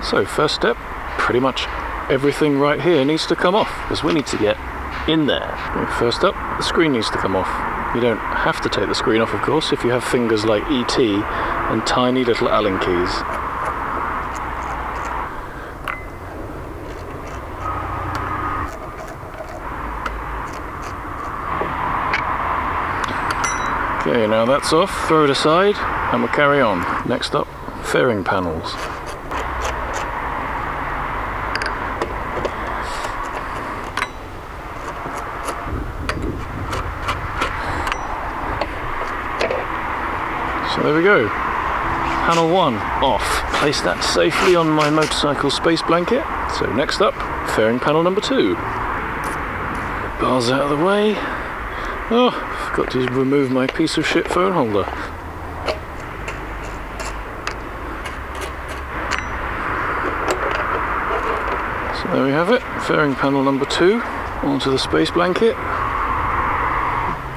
So first step, pretty much everything right here needs to come off because we need to get in there. First up, the screen needs to come off. You don't have to take the screen off, of course, if you have fingers like ET and tiny little Allen keys. Okay, now that's off, throw it aside, and we'll carry on. Next up, fairing panels. So there we go. Panel 1 off. Place that safely on my motorcycle space blanket. So next up, fairing panel number 2. Bars out of the way. Oh, forgot to remove my piece of shit phone holder. So there we have it, fairing panel number 2 onto the space blanket.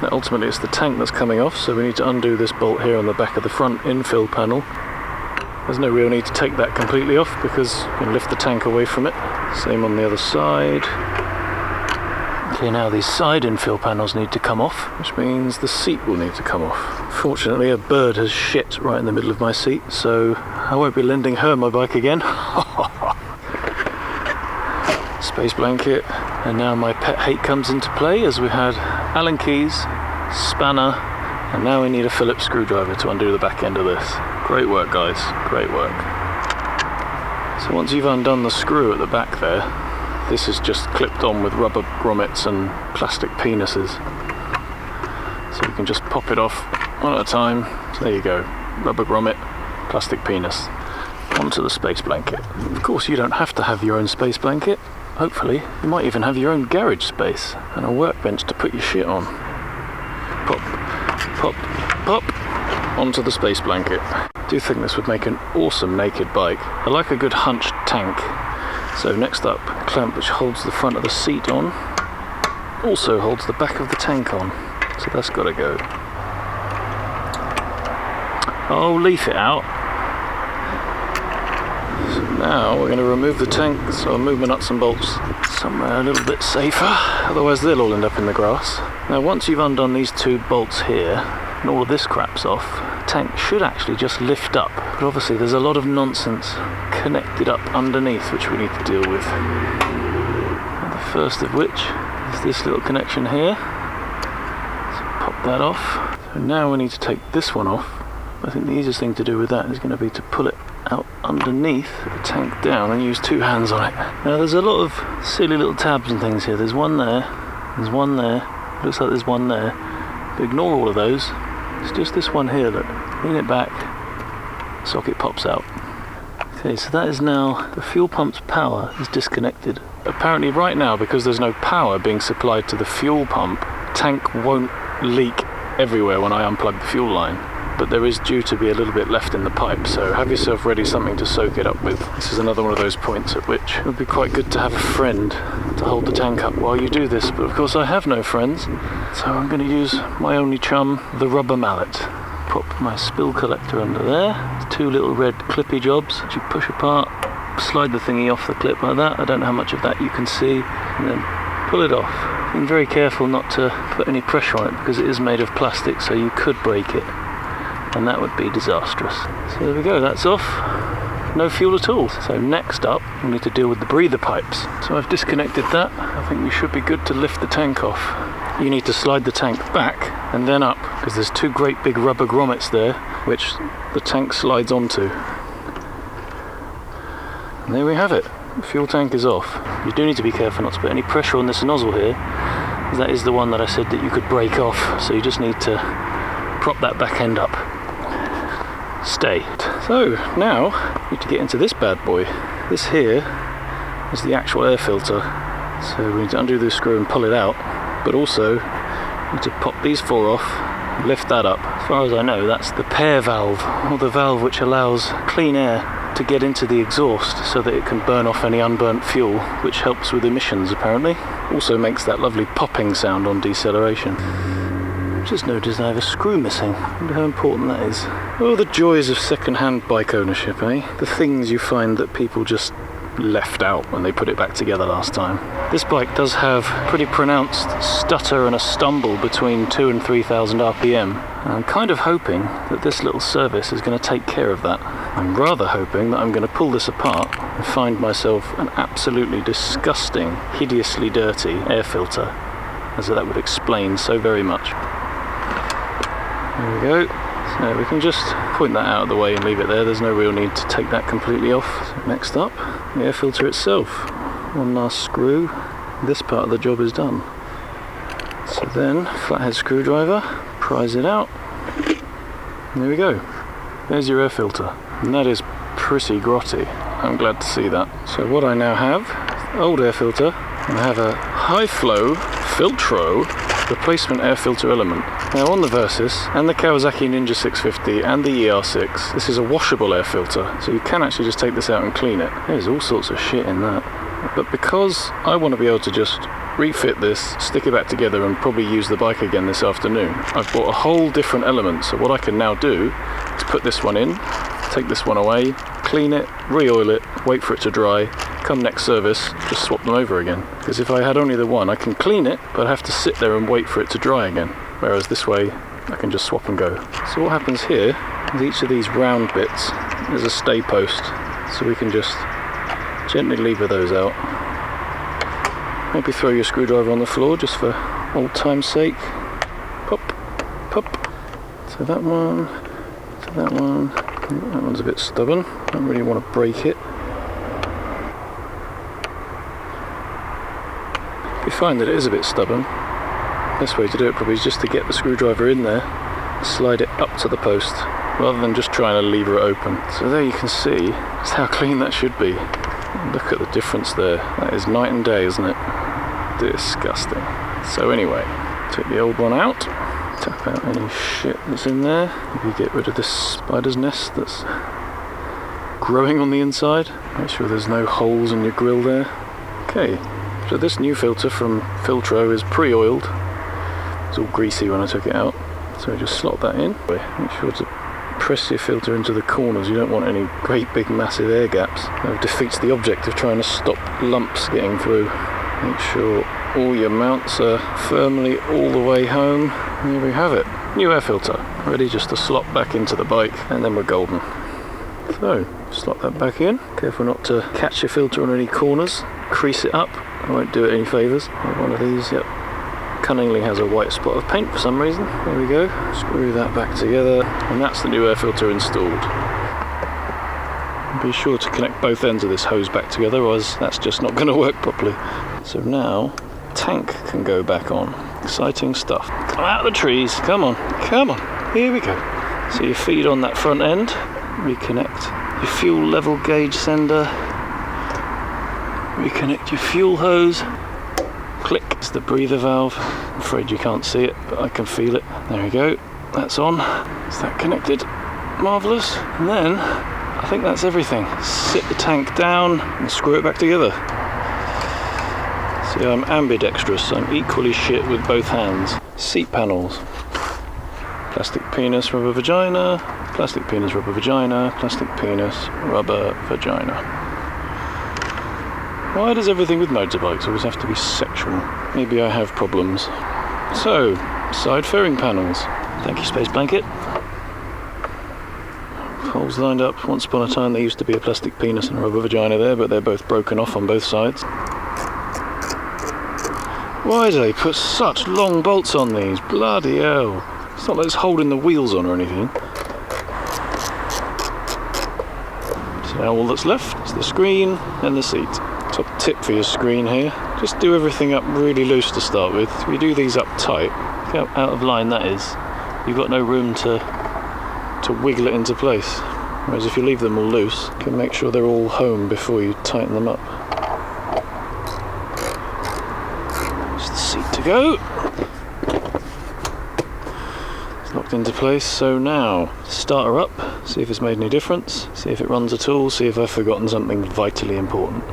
Now ultimately it's the tank that's coming off, so we need to undo this bolt here on the back of the front infill panel. There's no real need to take that completely off because you can lift the tank away from it. Same on the other side. Okay, now these side infill panels need to come off, which means the seat will need to come off. Fortunately, a bird has shit right in the middle of my seat, so I won't be lending her my bike again. Space blanket, and now my pet hate comes into play as we had Allen keys, spanner, and now we need a Phillips screwdriver to undo the back end of this. Great work, guys, great work. So once you've undone the screw at the back there, this is just clipped on with rubber grommets and plastic penises. So you can just pop it off one at a time. So there you go, rubber grommet, plastic penis, onto the space blanket. Of course, you don't have to have your own space blanket. Hopefully, you might even have your own garage space and a workbench to put your shit on. Pop, pop, pop, onto the space blanket. I do think this would make an awesome naked bike. I like a good hunched tank. So next up, a clamp which holds the front of the seat on, also holds the back of the tank on. So that's got to go. Oh, leaf it out. So now we're going to remove the tank, so I'll move my nuts and bolts somewhere a little bit safer, otherwise they'll all end up in the grass. Now once you've undone these 2 bolts here, and all of this crap's off, the tank should actually just lift up. But obviously there's a lot of nonsense connected up underneath which we need to deal with. And the first of which is this little connection here. So pop that off. So now we need to take this one off. I think the easiest thing to do with that is going to be to pull it out underneath the tank down and use 2 hands on it. Now there's a lot of silly little tabs and things here. There's one there, there's one there, looks like there's one there. But ignore all of those. It's just this one here, look. Lean it back, socket pops out. Okay, so that is now, the fuel pump's power is disconnected. Apparently right now, because there's no power being supplied to the fuel pump, tank won't leak everywhere when I unplug the fuel line. But there is due to be a little bit left in the pipe, so have yourself ready something to soak it up with. This is another one of those points at which it would be quite good to have a friend to hold the tank up while you do this, but of course I have no friends, so I'm going to use my only chum, the rubber mallet. Pop my spill collector under there, 2 little red clippy jobs which you push apart, slide the thingy off the clip like that. I don't know how much of that you can see, and then pull it off. Being very careful not to put any pressure on it because it is made of plastic, so you could break it. And that would be disastrous. So there we go, that's off. No fuel at all. So next up, we need to deal with the breather pipes. So I've disconnected that. I think we should be good to lift the tank off. You need to slide the tank back and then up, because there's 2 great big rubber grommets there, which the tank slides onto. And there we have it. The fuel tank is off. You do need to be careful not to put any pressure on this nozzle here, because that is the one that I said that you could break off. So you just need to prop that back end up. Stay. So now we need to get into this bad boy. This here is the actual air filter, so we need to undo the screw and pull it out, but also need to pop these 4 off, lift that up. As far as I know, that's the pair valve, or the valve which allows clean air to get into the exhaust so that it can burn off any unburnt fuel, which helps with emissions apparently. Also makes that lovely popping sound on deceleration. Just noticed I have a screw missing. I wonder how important that is. Oh, the joys of second-hand bike ownership, eh? The things you find that people just left out when they put it back together last time. This bike does have pretty pronounced stutter and a stumble between 2,000 and 3,000 RPM. I'm kind of hoping that this little service is going to take care of that. I'm rather hoping that I'm going to pull this apart and find myself an absolutely disgusting, hideously dirty air filter, as that would explain so very much. There we go. So we can just point that out of the way and leave it there. There's no real need to take that completely off. So next up, the air filter itself. One last screw. This part of the job is done. So then, flathead screwdriver, prise it out. And there we go. There's your air filter. And that is pretty grotty. I'm glad to see that. So what I now have, old air filter, and I have a high flow Filtro replacement air filter element. Now on the Versys and the Kawasaki Ninja 650 and the ER6, this is a washable air filter, so you can actually just take this out and clean it. There's all sorts of shit in that. But because I want to be able to just refit this, stick it back together and probably use the bike again this afternoon, I've bought a whole different element. So what I can now do is put this one in, take this one away, clean it, re-oil it, wait for it to dry, come next service, just swap them over again. Because if I had only the one, I can clean it, but I have to sit there and wait for it to dry again. Whereas this way, I can just swap and go. So what happens here is each of these round bits is a stay post. So we can just gently lever those out. Maybe throw your screwdriver on the floor just for old time's sake. Pop, pop. So that one, to that one. That one's a bit stubborn. Don't really want to break it. If you find that it is a bit stubborn, best way to do it probably is just to get the screwdriver in there, slide it up to the post, rather than just trying to lever it open. So there you can see just how clean that should be. Look at the difference there. That is night and day, isn't it? Disgusting. So anyway, take the old one out, tap out any shit that's in there, maybe get rid of this spider's nest that's growing on the inside. Make sure there's no holes in your grill there. Okay. So this new filter from Filtro is pre-oiled. It's all greasy when I took it out. So just slot that in. Make sure to press your filter into the corners. You don't want any great big massive air gaps. That defeats the object of trying to stop lumps getting through. Make sure all your mounts are firmly all the way home. And there we have it. New air filter. Ready just to slot back into the bike, and then we're golden. So, slot that back in. Careful not to catch your filter on any corners. Crease it up. I won't do it any favours. One of these, yep, cunningly has a white spot of paint for some reason. There we go. Screw that back together, and that's the new air filter installed. Be sure to connect both ends of this hose back together, otherwise that's just not going to work properly. So now, tank can go back on. Exciting stuff. Come out of the trees. Come on. Come on. Here we go. So you feed on that front end. Reconnect your fuel level gauge sender. Reconnect your fuel hose. Click. It's the breather valve. I'm afraid you can't see it, but I can feel it. There we go. That's on. Is that connected? Marvellous. And then, I think that's everything. Sit the tank down and screw it back together. See, I'm ambidextrous. I'm equally shit with both hands. Seat panels. Plastic penis, rubber vagina. Plastic penis, rubber vagina. Plastic penis, rubber vagina. Why does everything with motorbikes always have to be sexual? Maybe I have problems. So, side fairing panels. Thank you, Space Blanket. Holes lined up. Once upon a time there used to be a plastic penis and a rubber vagina there, but they're both broken off on both sides. Why do they put such long bolts on these? Bloody hell. It's not like it's holding the wheels on or anything. So now all that's left is the screen and the seat. Top tip for your screen here, just do everything up really loose to start with. If you do these up tight, look how out of line that is. You've got no room to wiggle it into place. Whereas if you leave them all loose, you can make sure they're all home before you tighten them up. There's the seat to go. It's locked into place, so now start her up, see if it's made any difference, see if it runs at all, see if I've forgotten something vitally important.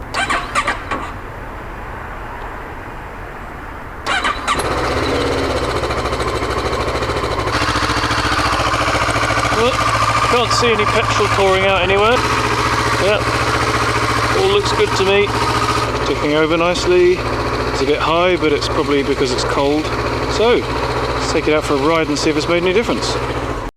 Can't see any petrol pouring out anywhere. Yep, all looks good to me. Ticking over nicely. It's a bit high, but it's probably because it's cold. So, let's take it out for a ride and see if it's made any difference.